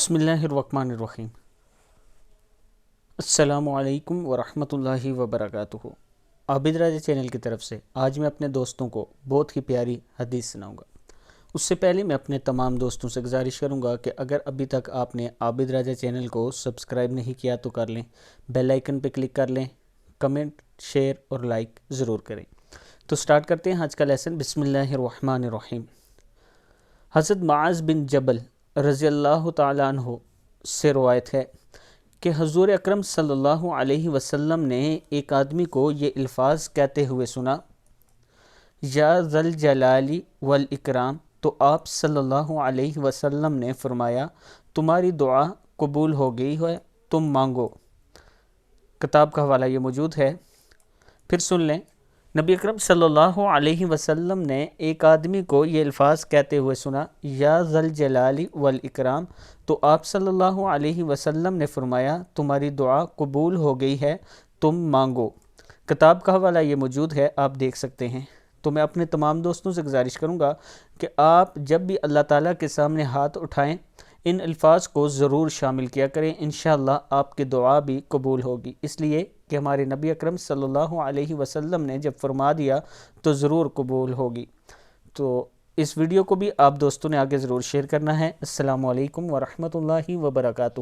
بسم اللہ الرحمن الرحیم۔ السلام علیکم ورحمۃ اللہ وبرکاتہ۔ عابد راجہ چینل کی طرف سے آج میں اپنے دوستوں کو بہت ہی پیاری حدیث سناؤں گا۔ اس سے پہلے میں اپنے تمام دوستوں سے گزارش کروں گا کہ اگر ابھی تک آپ نے عابد راجہ چینل کو سبسکرائب نہیں کیا تو کر لیں، بیل آئیکن پہ کلک کر لیں، کمنٹ، شیئر اور لائک ضرور کریں۔ تو سٹارٹ کرتے ہیں آج کا لیسن۔ بسم اللہ الرحمن الرحیم۔ حضرت معاذ بن جبل رضی اللہ تعالیٰ عنہ سے روایت ہے کہ حضور اکرم صلی اللہ علیہ وسلم نے ایک آدمی کو یہ الفاظ کہتے ہوئے سنا، یا ذل جلالی والاکرام، تو آپ صلی اللہ علیہ وسلم نے فرمایا تمہاری دعا قبول ہو گئی ہے، تم مانگو۔ کتاب کا حوالہ یہ موجود ہے، پھر سن لیں۔ نبی اکرم صلی اللہ علیہ وسلم نے ایک آدمی کو یہ الفاظ کہتے ہوئے سنا، یا ذل جلالی والاکرام، تو آپ صلی اللہ علیہ وسلم نے فرمایا تمہاری دعا قبول ہو گئی ہے، تم مانگو۔ کتاب کا حوالہ یہ موجود ہے، آپ دیکھ سکتے ہیں۔ تو میں اپنے تمام دوستوں سے گزارش کروں گا کہ آپ جب بھی اللہ تعالیٰ کے سامنے ہاتھ اٹھائیں ان الفاظ کو ضرور شامل کیا کریں، انشاءاللہ آپ کی دعا بھی قبول ہوگی، اس لیے کہ ہمارے نبی اکرم صلی اللہ علیہ وسلم نے جب فرما دیا تو ضرور قبول ہوگی۔ تو اس ویڈیو کو بھی آپ دوستوں نے آگے ضرور شیئر کرنا ہے۔ السلام علیکم ورحمۃ اللہ وبرکاتہ۔